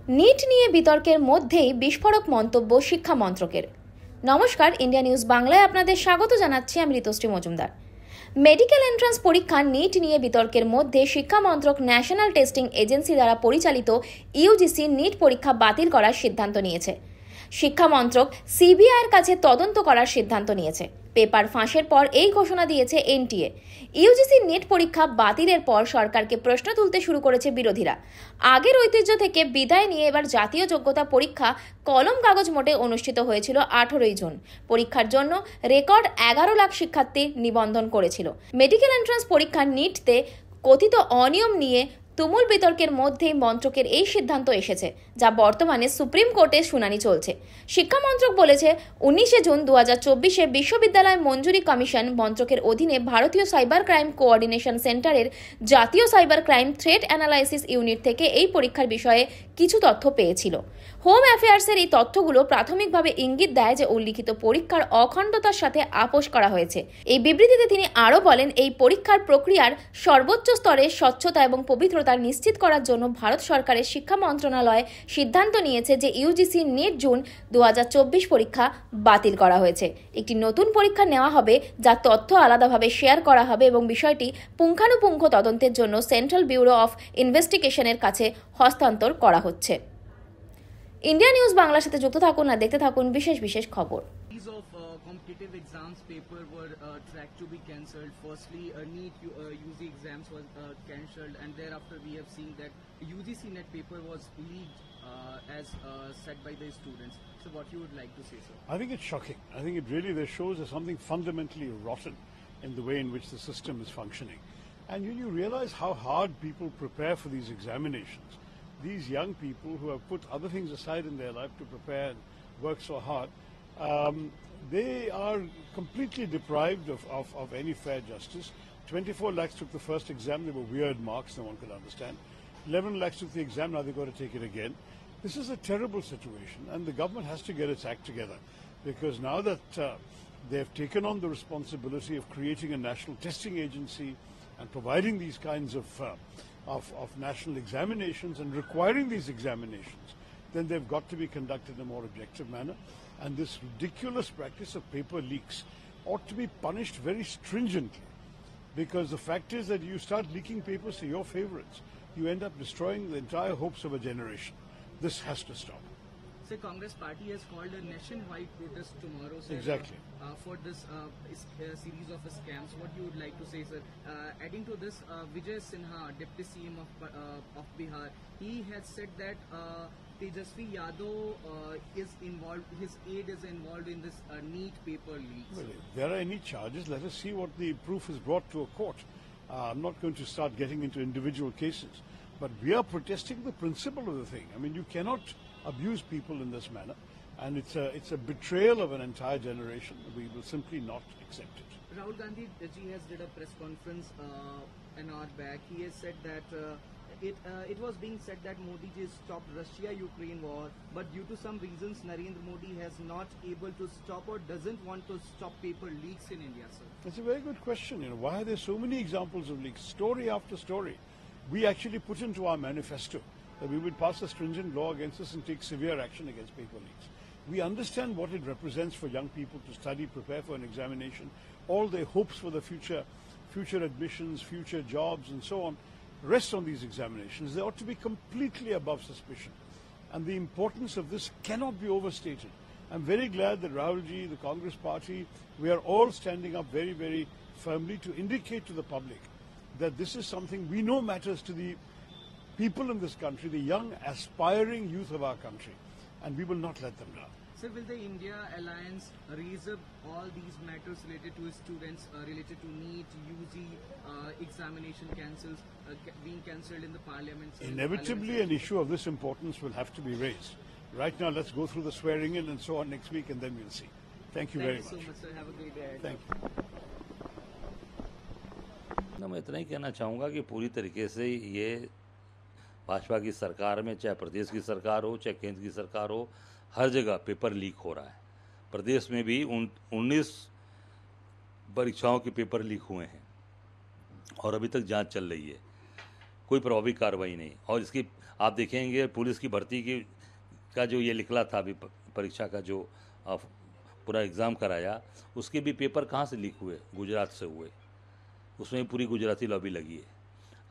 NEET নিয়ে বিতর্কের মধ্যেই বিস্ফোরক মন্তব্য শিক্ষা মন্ত্রকের। নমস্কার, ইন্ডিয়া নিউজ বাংলায় আপনাদের স্বাগত জানাচ্ছি আমি ঋতুশ্রী মজুমদার। মেডিকেল এন্ট্রান্স পরীক্ষা নিট নিয়ে বিতর্কের মধ্যে শিক্ষা মন্ত্রক ন্যাশনাল টেস্টিং এজেন্সি দ্বারা পরিচালিত ইউজিসি নিট পরীক্ষা বাতিল করার সিদ্ধান্ত নিয়েছে। শিক্ষা মন্ত্রক সিবিআইয়ের কাছে তদন্ত করার সিদ্ধান্ত নিয়েছে। পেপার ফাঁসের পর এই ঘোষণা দিয়েছে এনটিএ। ইউজিসি নেট পরীক্ষা বাতিলের পর সরকারকে প্রশ্ন তুলতে শুরু করেছে বিরোধীরা। আগের ঐতিহ্য থেকে বিদায় নিয়ে এবার জাতীয় যোগ্যতা পরীক্ষা কলম কাগজ মোটে অনুষ্ঠিত হয়েছিল 18 জুন। পরীক্ষার জন্য রেকর্ড 11 লাখ শিক্ষার্থী নিবন্ধন করেছিল। মেডিকেল এন্ট্রান্স পরীক্ষা নিটতে কথিত অনিয়ম নিয়ে তুমুল বিতর্কের মধ্যেই মন্ত্রকের এই সিদ্ধান্ত এসেছে, যা বর্তমানে সুপ্রিম কোর্টে শুনানি চলছে। শিক্ষা মন্ত্রক বলেছে 19 জুন 2024 বিশ্ববিদ্যালয় মঞ্জুরি কমিশন মন্ত্রকের অধীনে ভারতীয় সাইবার ক্রাইম কোঅর্ডিনেশন সেন্টারের জাতীয় cyber crime threat analysis unit থেকে এই পরীক্ষার বিষয়ে কিছু তথ্য পেয়েছিল। হোম অ্যাফেয়ার্সের এই তথ্যগুলো প্রাথমিকভাবে ইঙ্গিত দেয় যে উল্লিখিত পরীক্ষার অখণ্ডতার সাথে আপোষ করা হয়েছে। এই বিবৃতিতে তিনি আরও বলেন, এই পরীক্ষার প্রক্রিয়ার সর্বোচ্চ স্তরে স্বচ্ছতা এবং পবিত্রতা নিশ্চিত করার জন্য ভারত সরকারের শিক্ষা মন্ত্রণালয় সিদ্ধান্ত নিয়েছে যে ইউজিসি নিট জুন 2024 পরীক্ষা বাতিল করা হয়েছে। একটি নতুন পরীক্ষা নেওয়া হবে, যার তথ্য আলাদাভাবে শেয়ার করা হবে এবং বিষয়টি পুঙ্খানুপুঙ্খ তদন্তের জন্য সেন্ট্রাল ব্যুরো অফ ইনভেস্টিগেশনের কাছে হস্তান্তর করা হচ্ছে। ইন্ডিয়া নিউজ বাংলার সাথে যুক্ত থাকুন আর দেখতে থাকুন বিশেষ বিশেষ খবর। Competitive exams paper were tracked to be cancelled. Firstly, NEET UG exams was cancelled, and thereafter we have seen that UGC NET paper was leaked as said by the students. So, what you would like to say, sir? I think it's shocking. I think it really shows there's something fundamentally rotten in the way in which the system is functioning. And when you realize how hard people prepare for these examinations, these young people who have put other things aside in their life to prepare and work so hard, they are completely deprived of any fair justice. 24 lakhs took the first exam. They were weird marks, no one could understand. 11 lakhs took the exam, now they've got to take it again. This is a terrible situation, and the government has to get its act together, because now that they've taken on the responsibility of creating a national testing agency and providing these kinds of national examinations and requiring these examinations, then they've got to be conducted in a more objective manner. And this ridiculous practice of paper leaks ought to be punished very stringently, because the fact is that you start leaking papers to your favorites, you end up destroying the entire hopes of a generation. This has to stop. So, Congress Party has called a nationwide protest tomorrow, sir, exactly. For this series of scams. What you would like to say, sir? Adding to this, Vijay Sinha, Deputy CM of Bihar, he has said that Tejasvi Yadav is involved, his aide is involved in this NEET paper leak. Well, if there are any charges, let us see what the proof is brought to a court. I'm not going to start getting into individual cases, but we are protesting the principle of the thing. I mean, you cannot abuse people in this manner, and it's a betrayal of an entire generation. We will simply not accept it. Rahul Gandhi ji has did a press conference an hour back. He has said that it was being said that Modi ji stopped Russia-Ukraine war, but due to some reasons Narendra Modi has not able to stop or doesn't want to stop paper leaks in India, sir. That's a very good question. Why are there so many examples of leaks, story after story? We actually put into our manifesto that we would pass a stringent law against this and take severe action against paper leaks. We understand what it represents for young people to study, prepare for an examination, all their hopes for the future admissions, future jobs and so on rest on these examinations. They ought to be completely above suspicion. And the importance of this cannot be overstated. I'm very glad that Rahul ji, the Congress Party, we are all standing up very, very firmly to indicate to the public that this is something we know matters to the people in this country, the young, aspiring youth of our country, and we will not let them down. Sir, will the India Alliance raise up all these matters related to students, related to NEET, UG, examination being cancelled in the parliament? Inevitably, an issue of this importance will have to be raised. Right now, let's go through the swearing in and so on next week, and then we'll see. Thank you very much. Thank you so much, sir. Have a great day. Thank you. मैं इतना ही कहना चाहूँगा कि पूरी तरीके से ये भाजपा की सरकार में, चाहे प्रदेश की सरकार हो, चाहे केंद्र की सरकार हो, हर जगह पेपर लीक हो रहा है। प्रदेश में भी 19 परीक्षाओं के पेपर लीक हुए हैं और अभी तक जांच चल रही है। कोई प्रभावी कार्रवाई नहीं। और इसकी आप देखेंगे पुलिस की भर्ती की का जो ये निकला था अभी परीक्षा का जो पूरा एग्ज़ाम कराया, उसके भी पेपर कहाँ से लीक हुए? गुजरात से हुए। उसमें भी पूरी गुजराती लॉबी लगी है।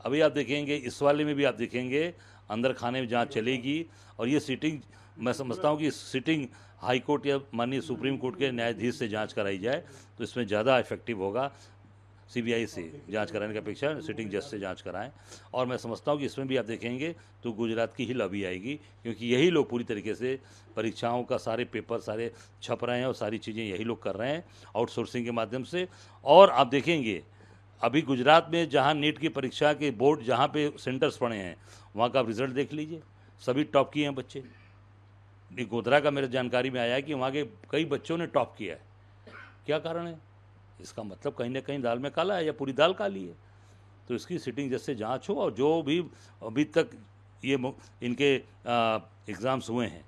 अभी आप देखेंगे इस वाले में भी आप देखेंगे अंदर खाने में जांच चलेगी, और ये सीटिंग मैं समझता हूँ कि सीटिंग हाई कोर्ट या माननीय सुप्रीम कोर्ट के न्यायाधीश से जांच कराई जाए तो इसमें ज़्यादा इफेक्टिव होगा। सीबीआई से जांच कराने की अपेक्षा सिटिंग जज से जांच कराएं, और मैं समझता हूँ कि इसमें भी आप देखेंगे तो गुजरात की ही लॉबी आएगी, क्योंकि यही लोग पूरी तरीके से परीक्षाओं का सारे पेपर सारे छप रहे हैं और सारी चीज़ें यही लोग कर रहे हैं आउटसोर्सिंग के माध्यम से। और आप देखेंगे अभी गुजरात में जहाँ नीट की परीक्षा के बोर्ड जहाँ पे सेंटर्स पड़े हैं वहाँ का आप रिजल्ट देख लीजिए, सभी टॉप किए हैं बच्चे। गोधरा का मेरे जानकारी में आया है कि वहाँ के कई बच्चों ने टॉप किया है। क्या कारण है? इसका मतलब कहीं ना कहीं दाल में काला है या पूरी दाल काली है। तो इसकी सिटिंग जज से जांच हो, और जो भी अभी तक ये इनके एग्ज़ाम्स हुए हैं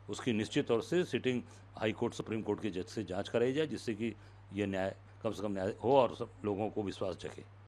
उसकी निश्चित तौर से sitting high court supreme court के जज से जांच कराई जाए, जिससे कि ये न्याय कम से कम न्याय हो और सब लोगों को विश्वास जगे।